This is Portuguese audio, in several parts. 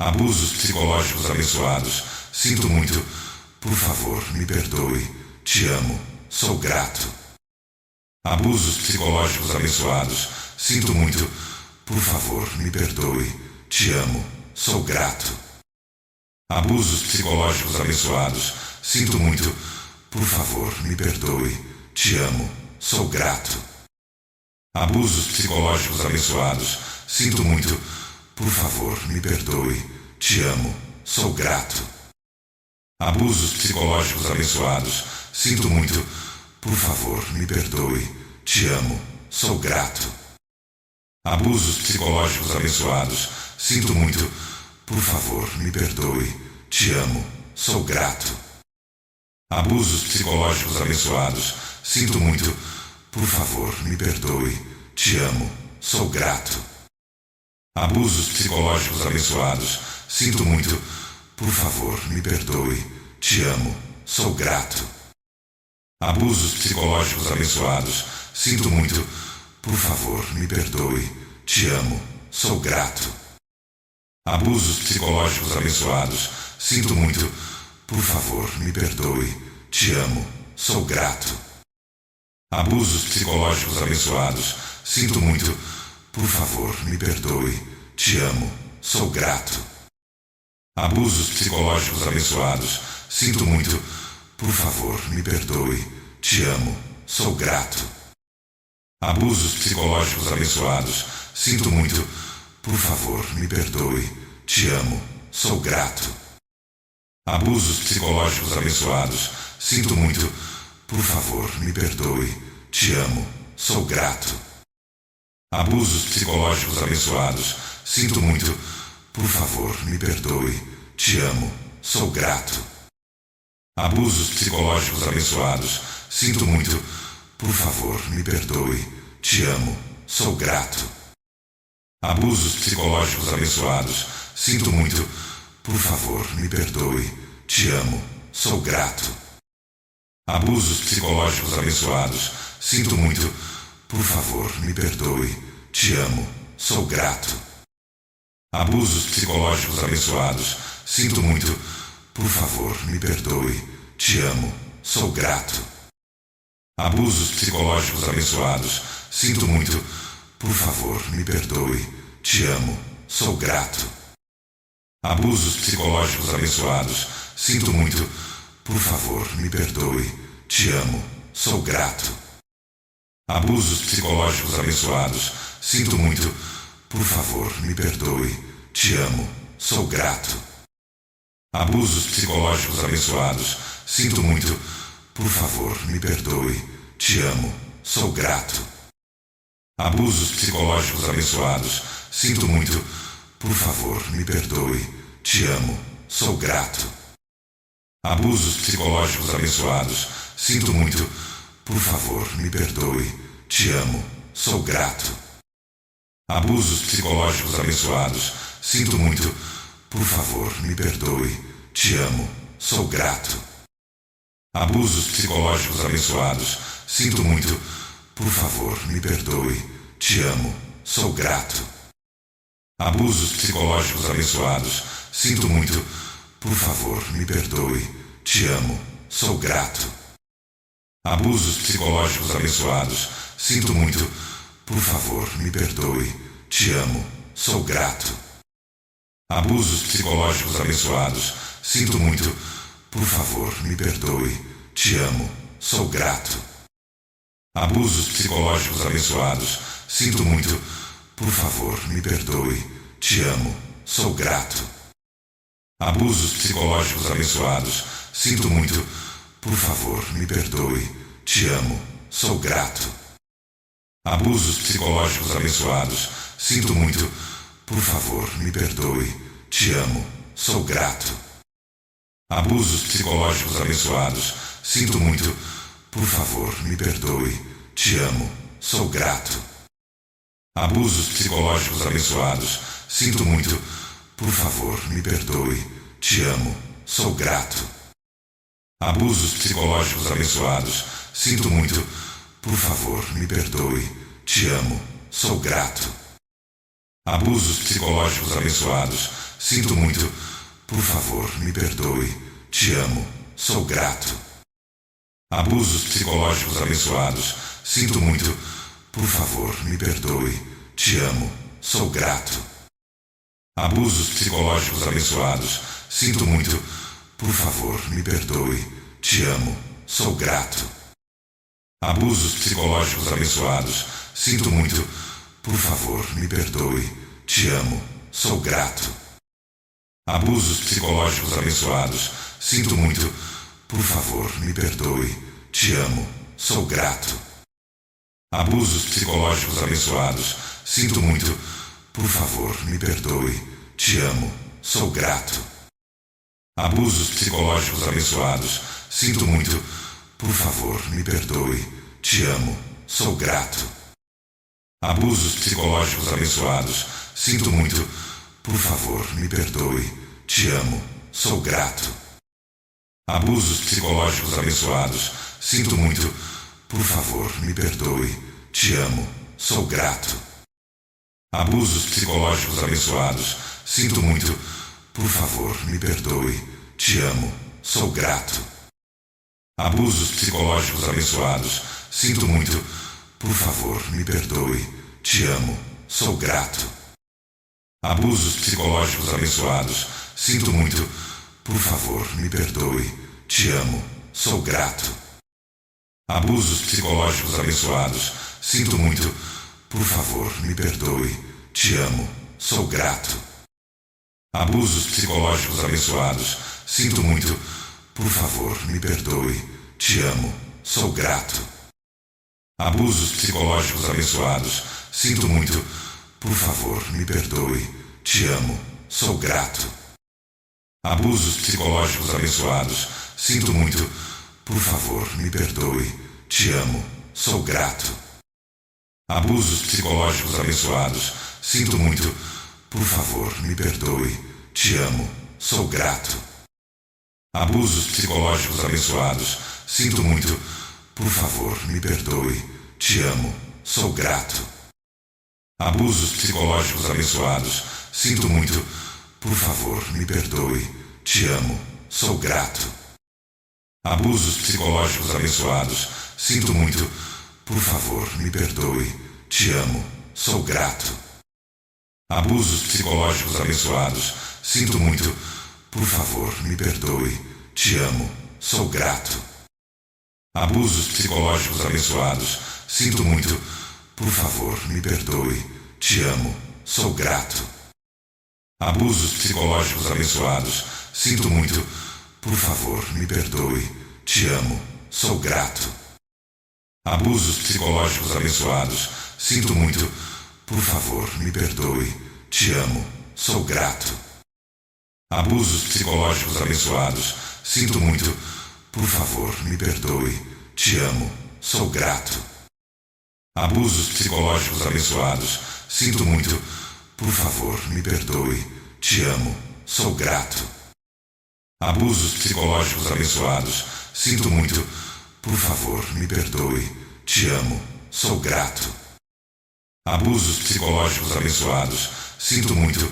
Abusos psicológicos abençoados. Sinto muito. Por favor, me perdoe. Te amo. Sou grato. Abusos psicológicos abençoados. Sinto muito. Por favor, me perdoe. Te amo. Sou grato. Abusos psicológicos abençoados. Sinto muito. Por favor, me perdoe. Te amo. Sou grato. Abusos psicológicos abençoados. Sinto muito. Por favor, me perdoe. Te amo. Sou grato. Abusos psicológicos abençoados. Sinto muito. Por favor, me perdoe. Te amo. Sou grato. Abusos psicológicos abençoados. Sinto muito. Por favor, me perdoe. Te amo. Sou grato. Abusos psicológicos abençoados. Sinto muito. Por favor, me perdoe. Te amo. Sou grato. Abusos psicológicos abençoados. Sinto muito. Por favor, me perdoe. Te amo. Sou grato. Abusos psicológicos abençoados. Sinto muito. Por favor, me perdoe. Te amo. Sou grato. Abusos psicológicos abençoados. Sinto muito. Por favor, me perdoe. Te amo. Sou grato. Abusos psicológicos abençoados. Sinto muito. Por favor, me perdoe. Te amo. Sou grato. Abusos psicológicos abençoados. Sinto muito. Por favor, me perdoe. Te amo. Sou grato. Abusos psicológicos abençoados. Sinto muito. Por favor, me perdoe. Te amo. Sou grato. Abusos psicológicos abençoados. Sinto muito. Por favor, me perdoe. Te amo. Sou grato. Abusos psicológicos abençoados. Sinto muito. Por favor, me perdoe. Te amo. Sou grato. Abusos psicológicos abençoados. Sinto muito. Por favor, me perdoe. Te amo. Sou grato. Abusos psicológicos abençoados. Sinto muito. Por favor, me perdoe. Te amo. Sou grato. Abusos psicológicos abençoados. Sinto muito. Por favor, me perdoe. Te amo. Sou grato. Abusos psicológicos abençoados. Sinto muito. Por favor, me perdoe. Te amo. Sou grato. Abusos psicológicos abençoados. Sinto muito. Por favor, me perdoe. Te amo. Sou grato. Abusos psicológicos abençoados. Sinto muito. Por favor, me perdoe. Te amo. Sou grato. Abusos psicológicos abençoados. Sinto muito. Por favor, me perdoe. Te amo. Sou grato. Abusos psicológicos abençoados. Sinto muito. Por favor, me perdoe. Te amo. Sou grato. Abusos psicológicos abençoados. Sinto muito. Por favor, me perdoe. Te amo. Sou grato. Abusos psicológicos abençoados. Sinto muito. Por favor, me perdoe. Te amo. Sou grato. Abusos psicológicos abençoados. Sinto muito. Por favor, me perdoe. Te amo. Sou grato. Abusos psicológicos abençoados. Sinto muito. Por favor, me perdoe. Te amo. Sou grato. Abusos psicológicos abençoados. Sinto muito. Por favor, me perdoe. Te amo. Sou grato. Abusos psicológicos abençoados. Sinto muito. Por favor, me perdoe. Te amo. Sou grato. Abusos psicológicos abençoados. Sinto muito. Por favor, me perdoe. Te amo. Sou grato. Abusos psicológicos abençoados. Sinto muito. Por favor, me perdoe. Te amo. Sou grato. Abusos psicológicos abençoados. Sinto muito. Por favor, me perdoe. Te amo. Sou grato. Abusos psicológicos abençoados. Sinto muito. Por favor, me perdoe. Te amo. Sou grato. Abusos psicológicos abençoados. Sinto muito. Por favor, me perdoe. Te amo. Sou grato. Abusos psicológicos abençoados. Sinto muito. Por favor, me perdoe. Te amo. Sou grato. Abusos psicológicos abençoados. Sinto muito. Por favor, me perdoe. Te amo. Sou grato. Abusos psicológicos abençoados. sinto muito, por favor, me perdoe, te amo, sou grato. Abusos psicológicos abençoados, sinto muito, por favor, me perdoe, te amo, sou grato. Abusos psicológicos abençoados, sinto muito, por favor, me perdoe, te amo, sou grato. Abusos psicológicos abençoados, sinto muito, por favor, me perdoe, te amo, sou grato. Abusos psicológicos abençoados, sinto muito, por favor, me perdoe, te amo, sou grato. Abusos psicológicos abençoados, sinto muito, por favor, me perdoe, te amo, sou grato. Abusos psicológicos abençoados, sinto muito, por favor, me perdoe, te amo, sou grato. Abusos psicológicos abençoados, sinto muito, por favor, me perdoe, te amo, sou grato. Abusos psicológicos abençoados, sinto muito, por favor, me perdoe, te amo, sou grato. Abusos psicológicos abençoados, sinto muito, por favor, me perdoe, te amo, sou grato. Abusos psicológicos abençoados, sinto muito, por favor, me perdoe, te amo, sou grato. Abusos psicológicos abençoados, sinto muito, por favor, me perdoe, te amo, sou grato. Abusos psicológicos abençoados, sinto muito, por favor, me perdoe, te amo, sou grato. Abusos psicológicos abençoados, sinto muito, por favor, me perdoe, te amo, sou grato. Abusos psicológicos abençoados, sinto muito, por favor, me perdoe, te amo, sou grato. Abusos psicológicos abençoados, sinto muito, por favor, me perdoe, te amo, sou grato. Abusos psicológicos abençoados, sinto muito, por favor, me perdoe, te amo, sou grato. Abusos psicológicos abençoados, sinto muito, por favor, me perdoe, te amo, sou grato. Abusos psicológicos abençoados, sinto muito, por favor, me perdoe, te amo, sou grato. Abusos psicológicos abençoados, sinto muito, por favor, me perdoe, te amo, sou grato. Abusos psicológicos abençoados, sinto muito, por favor, me perdoe, te amo, sou grato. Abusos psicológicos abençoados, sinto muito, por favor, me perdoe, te amo, sou grato. Abusos psicológicos abençoados, sinto muito, por favor, me perdoe, te amo, sou grato. Abusos psicológicos abençoados, sinto muito, por favor, me perdoe, te amo, sou grato. Abusos psicológicos abençoados, sinto muito, por favor, me perdoe, te amo, sou grato. Abusos psicológicos abençoados, sinto muito, por favor, me perdoe, te amo, sou grato. Abusos psicológicos abençoados, sinto muito, por favor, me perdoe, te amo, sou grato. Abusos psicológicos abençoados, sinto muito,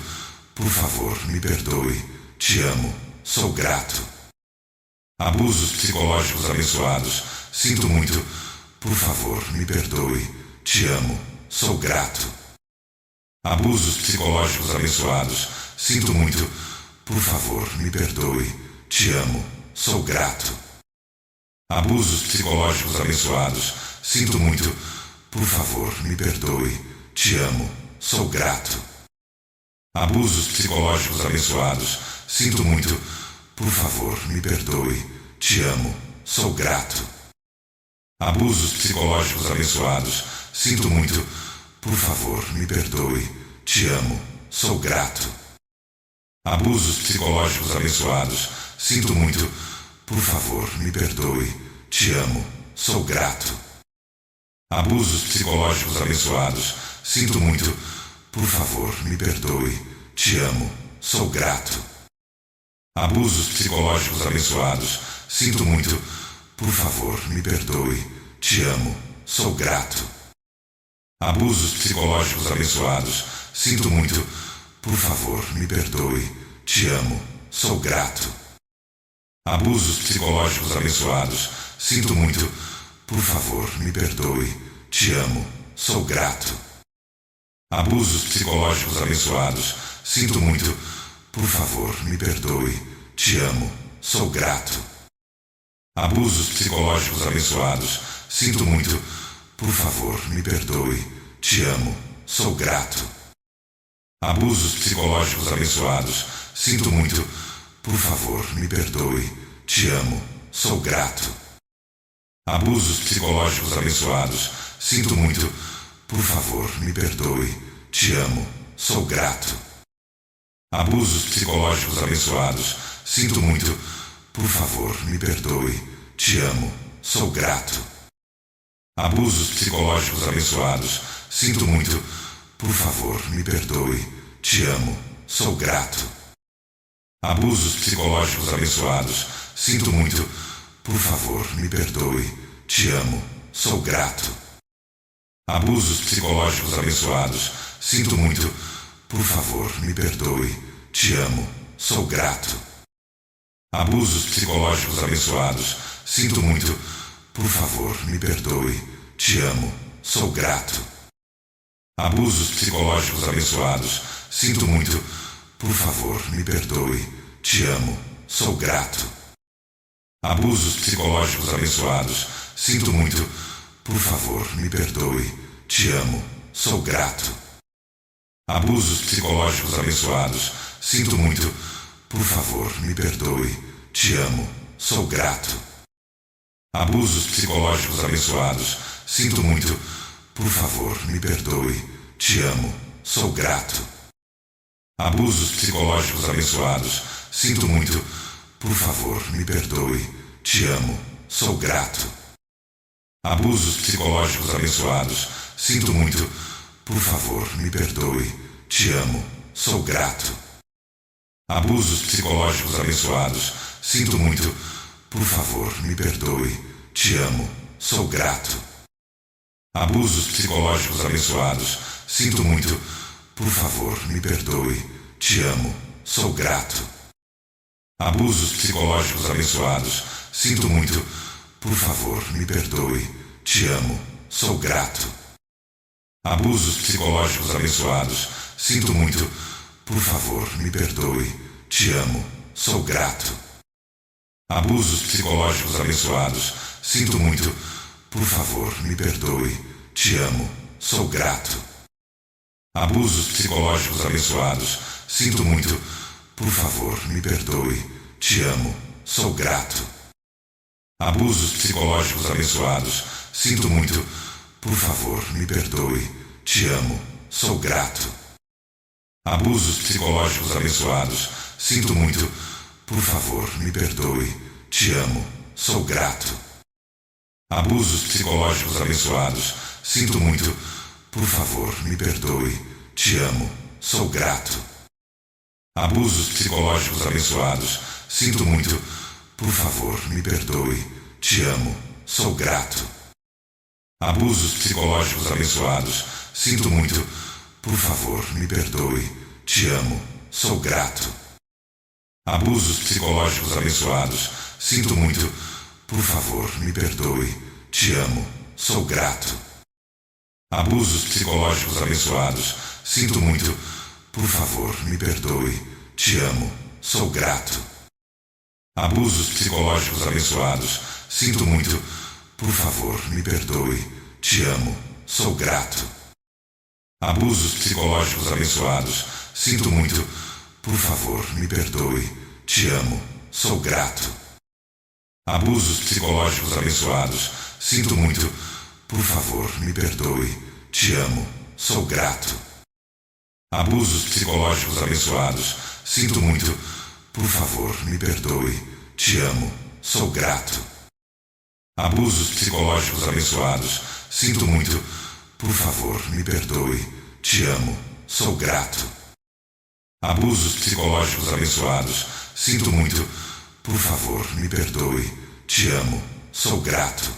por favor, me perdoe, te amo, sou grato. Abusos psicológicos abençoados, sinto muito, por favor, me perdoe, te amo, sou grato. Abusos psicológicos abençoados, sinto muito, por favor, me perdoe, te amo, sou grato. Abusos psicológicos abençoados, sinto muito, por favor, me perdoe, te amo, sou grato. Abusos psicológicos abençoados, sinto muito, por favor, me perdoe, te amo, sou grato. Abusos psicológicos abençoados, sinto muito, por favor, me perdoe, te amo, sou grato. Abusos psicológicos abençoados, sinto muito, por favor, me perdoe, te amo, sou grato. Abusos psicológicos abençoados, sinto muito, por favor, me perdoe, te amo, sou grato. Abusos psicológicos abençoados, sinto muito, por favor, me perdoe, te amo, sou grato. Abusos psicológicos abençoados, sinto muito, por favor, me perdoe, te amo, sou grato. Abusos psicológicos abençoados, sinto muito, por favor, me perdoe, te amo, sou grato. Abusos psicológicos abençoados, sinto muito, por favor, me perdoe, te amo, sou grato. Abusos psicológicos abençoados, sinto muito, por favor, me perdoe, te amo, sou grato. Abusos psicológicos abençoados, sinto muito, por favor, me perdoe, te amo, sou grato. Abusos psicológicos abençoados, sinto muito, por favor, me perdoe, te amo, sou grato. Abusos psicológicos abençoados, sinto muito, por favor, me perdoe, te amo, sou grato. Abusos psicológicos abençoados, sinto muito, por favor, me perdoe, te amo, sou grato. Abusos psicológicos abençoados, sinto muito, por favor, me perdoe, te amo, sou grato. Abusos psicológicos abençoados, sinto muito, por favor, me perdoe, te amo, sou grato. Abusos psicológicos abençoados, sinto muito, por favor, me perdoe, te amo, sou grato. Abusos psicológicos abençoados, sinto muito, por favor, me perdoe, te amo, sou grato. Abusos psicológicos abençoados, sinto muito, por favor, me perdoe, te amo, sou grato. Abusos psicológicos abençoados, sinto muito, por favor, me perdoe, te amo, sou grato. Abusos psicológicos abençoados, sinto muito, por favor, me perdoe, te amo, sou grato. Abusos psicológicos abençoados, sinto muito, por favor, me perdoe, te amo, sou grato. Abusos psicológicos abençoados, sinto muito, por favor, me perdoe, te amo, sou grato. Abusos psicológicos abençoados, sinto muito, por favor, me perdoe, te amo, sou grato. Abusos psicológicos abençoados, sinto muito, por favor, me perdoe, te amo, sou grato. Abusos psicológicos abençoados, sinto muito, por favor, me perdoe, te amo, sou grato. Abusos psicológicos abençoados, sinto muito, por favor, me perdoe, te amo, sou grato. Abusos psicológicos abençoados, sinto muito, por favor, me perdoe, te amo, sou grato. Abusos psicológicos abençoados, sinto muito, por favor, me perdoe, te amo, sou grato. Abusos psicológicos abençoados, sinto muito, por favor, me perdoe, te amo, sou grato. Abusos psicológicos abençoados, sinto muito, por favor, me perdoe, te amo, sou grato. Abusos psicológicos abençoados, sinto muito, por favor, me perdoe, te amo, sou grato. Abusos psicológicos abençoados, sinto muito, por favor, me perdoe, te amo, sou grato. Abusos psicológicos abençoados, sinto muito, por favor, me perdoe, te amo, sou grato. Abusos psicológicos abençoados, sinto muito, por favor, me perdoe, te amo, sou grato. Abusos psicológicos abençoados, sinto muito, por favor, me perdoe, te amo, sou grato. Abusos psicológicos abençoados, sinto muito, por favor, me perdoe, te amo, sou grato. Abusos psicológicos abençoados, sinto muito, por favor, me perdoe, te amo, sou grato. Abusos psicológicos abençoados, sinto muito, por favor, me perdoe, te amo, sou grato. Abusos psicológicos abençoados, sinto muito, por favor, me perdoe, te amo, sou grato. Abusos psicológicos abençoados, sinto muito, por favor, me perdoe, te amo, sou grato. Abusos psicológicos abençoados, sinto muito, por favor, me perdoe, te amo, sou grato.